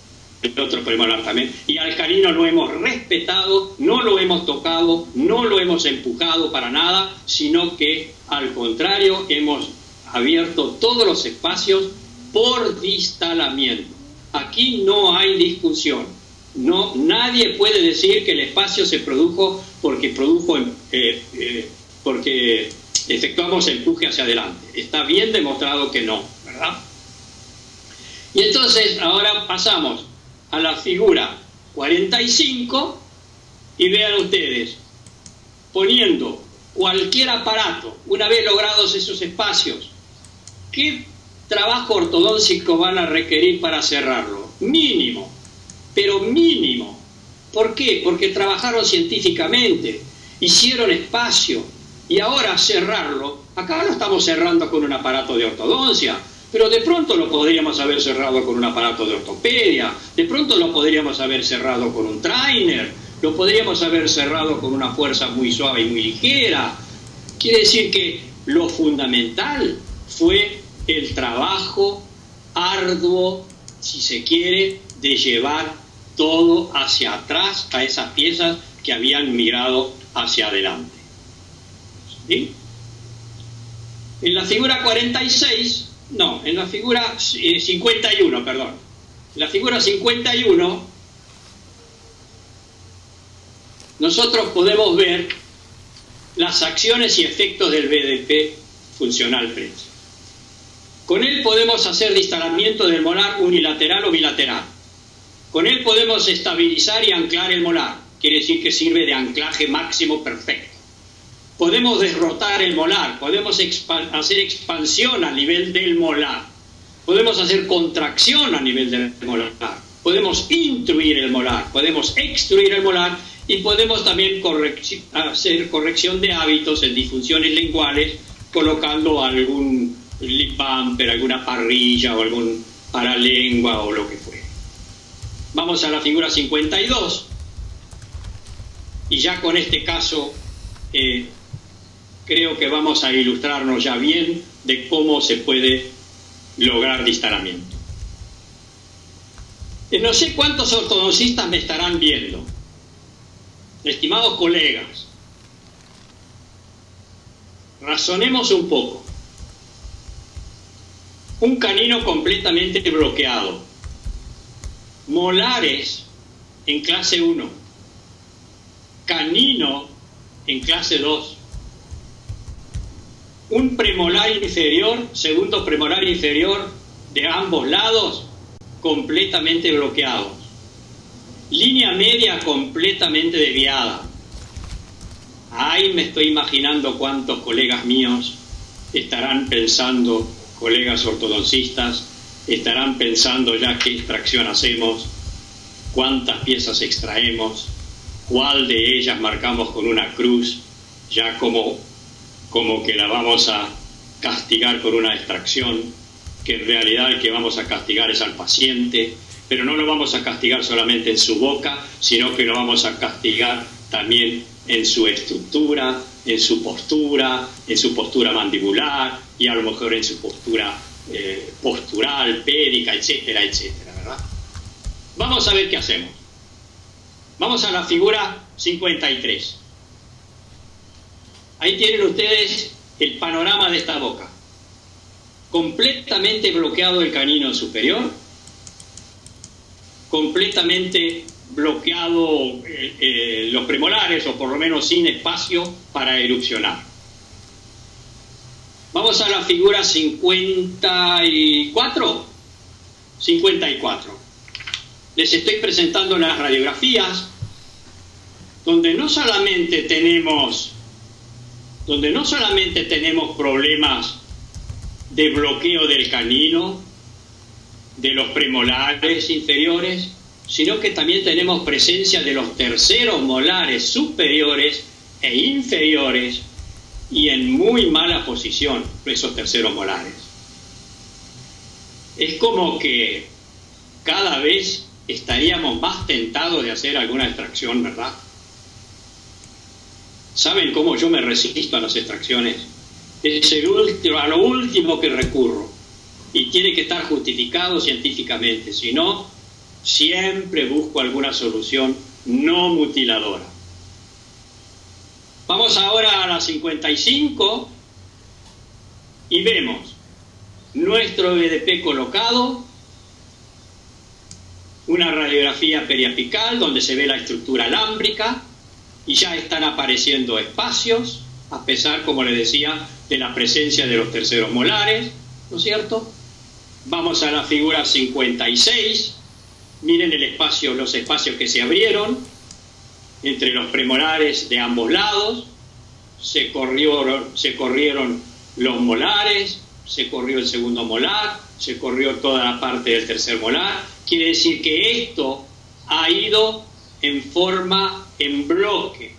otro premolar también, y al canino lo hemos respetado, no lo hemos tocado, no lo hemos empujado para nada, sino que al contrario hemos abierto todos los espacios por distalamiento. Aquí no hay discusión, nadie puede decir que el espacio se produjo porque efectuamos empuje hacia adelante. Está bien demostrado que no, ¿verdad? Y entonces ahora pasamos a la figura 45 y vean ustedes, poniendo cualquier aparato, una vez logrados esos espacios, ¿qué trabajo ortodóntico van a requerir para cerrarlo? Mínimo, pero mínimo. ¿Por qué? Porque trabajaron científicamente, hicieron espacio, y ahora cerrarlo, acá lo estamos cerrando con un aparato de ortodoncia, pero de pronto lo podríamos haber cerrado con un aparato de ortopedia, de pronto lo podríamos haber cerrado con un trainer, lo podríamos haber cerrado con una fuerza muy suave y muy ligera. Quiere decir que lo fundamental fue el trabajo arduo, si se quiere, de llevar todo hacia atrás a esas piezas que habían migrado hacia adelante. ¿Sí? En la figura 46, no, en la figura 51, perdón. En la figura 51, nosotros podemos ver las acciones y efectos del BDP funcional French. Con él podemos hacer distalamiento del molar unilateral o bilateral. Con él podemos estabilizar y anclar el molar. Quiere decir que sirve de anclaje máximo perfecto. Podemos derrotar el molar, podemos hacer expansión a nivel del molar, podemos hacer contracción a nivel del molar, podemos intruir el molar, podemos extruir el molar y podemos también hacer corrección de hábitos en disfunciones linguales colocando algún lip bumper, alguna parrilla o algún paralengua o lo que fuera. Vamos a la figura 52 y ya con este caso creo que vamos a ilustrarnos ya bien de cómo se puede lograr distalamiento. No sé cuántos ortodoncistas me estarán viendo. Estimados colegas, razonemos un poco. Un canino completamente bloqueado, molares en clase 1, canino en clase 2, un premolar inferior, segundo premolar inferior de ambos lados completamente bloqueados, línea media completamente desviada. Ahí me estoy imaginando cuántos colegas míos estarán pensando, colegas ortodoncistas, estarán pensando ya qué extracción hacemos, cuántas piezas extraemos, cuál de ellas marcamos con una cruz, ya como que la vamos a castigar con una extracción, que en realidad el que vamos a castigar es al paciente, pero no lo vamos a castigar solamente en su boca, sino que lo vamos a castigar también en su estructura, en su postura mandibular y a lo mejor en su postura postural, pédica, etcétera, etcétera, ¿verdad? Vamos a ver qué hacemos. Vamos a la figura 53. Ahí tienen ustedes el panorama de esta boca. Completamente bloqueado el canino superior, completamente bloqueado los premolares, o por lo menos sin espacio para erupcionar. Vamos a la figura 54. Les estoy presentando las radiografías donde no solamente tenemos problemas de bloqueo del canino, de los premolares inferiores, sino que también tenemos presencia de los terceros molares superiores e inferiores, y en muy mala posición esos terceros molares. Es como que cada vez estaríamos más tentados de hacer alguna extracción, ¿verdad? ¿Saben cómo yo me resisto a las extracciones? Es a lo último que recurro, y tiene que estar justificado científicamente, si no, siempre busco alguna solución no mutiladora. Vamos ahora a la 55 y vemos nuestro BDP colocado, una radiografía periapical donde se ve la estructura lámbrica y ya están apareciendo espacios, a pesar, como les decía, de la presencia de los terceros molares, ¿no es cierto? Vamos a la figura 56, miren los espacios que se abrieron entre los premolares de ambos lados, se corrieron los molares, se corrió el segundo molar, se corrió toda la parte del tercer molar. Quiere decir que esto ha ido en bloque,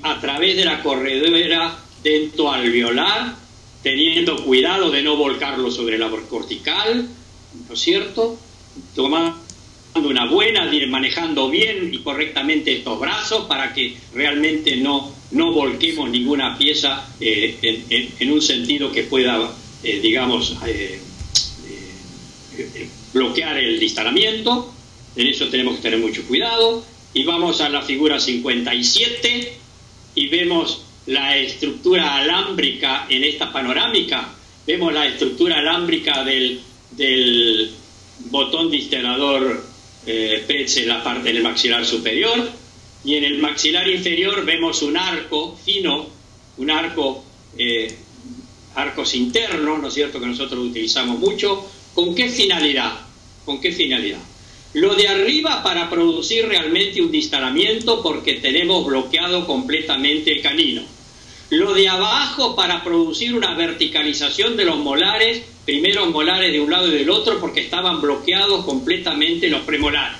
a través de la corredera dentoalveolar, teniendo cuidado de no volcarlo sobre la cortical, ¿no es cierto? Tomando una buena, manejando bien y correctamente estos brazos para que realmente no volquemos ninguna pieza en un sentido que pueda, bloquear el distalamiento. En eso tenemos que tener mucho cuidado. Y vamos a la figura 57 y vemos la estructura alámbrica en esta panorámica. Vemos la estructura alámbrica del botón distenador PETS en la parte del maxilar superior, y en el maxilar inferior vemos un arco fino, un arcos internos, ¿no es cierto?, que nosotros utilizamos mucho. ¿Con qué finalidad? ¿Con qué finalidad? Lo de arriba para producir realmente un distalamiento porque tenemos bloqueado completamente el canino. Lo de abajo para producir una verticalización de los molares, primeros molares de un lado y del otro, porque estaban bloqueados completamente los premolares.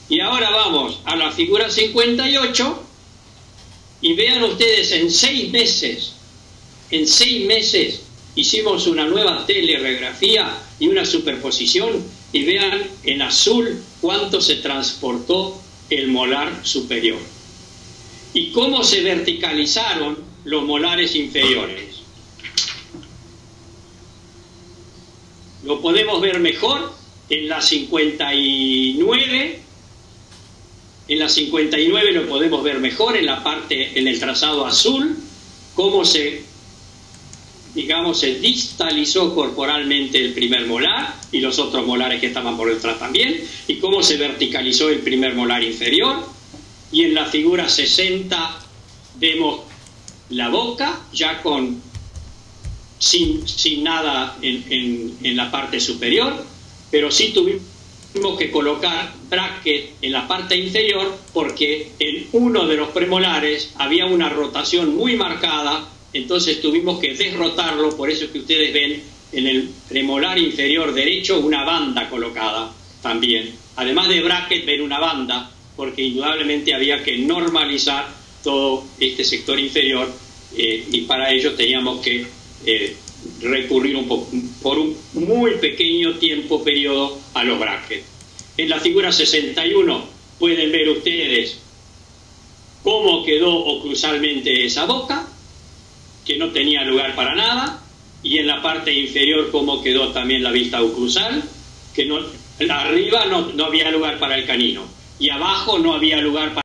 Y ahora vamos a la figura 58 y vean ustedes en 6 meses hicimos una nueva teleradiografía y una superposición, y vean en azul cuánto se transportó el molar superior y cómo se verticalizaron los molares inferiores. Lo podemos ver mejor en la 59. En la 59 lo podemos ver mejor en la parte, en el trazado azul, cómo se, digamos, se distalizó corporalmente el primer molar y los otros molares que estaban por detrás también, y cómo se verticalizó el primer molar inferior. Y en la figura 60 vemos la boca ya sin nada en la parte superior, pero sí tuvimos que colocar bracket en la parte inferior porque en uno de los premolares había una rotación muy marcada, entonces tuvimos que desrotarlo. Por eso es que ustedes ven en el premolar inferior derecho una banda colocada también. Además de bracket, ven una banda, porque indudablemente había que normalizar todo este sector inferior, y para ello teníamos que recurrir por un muy pequeño periodo a los brackets. En la figura 61 pueden ver ustedes cómo quedó oclusalmente esa boca, que no tenía lugar para nada, y en la parte inferior cómo quedó también la vista oclusal, que arriba no había lugar para el canino, y abajo no había lugar para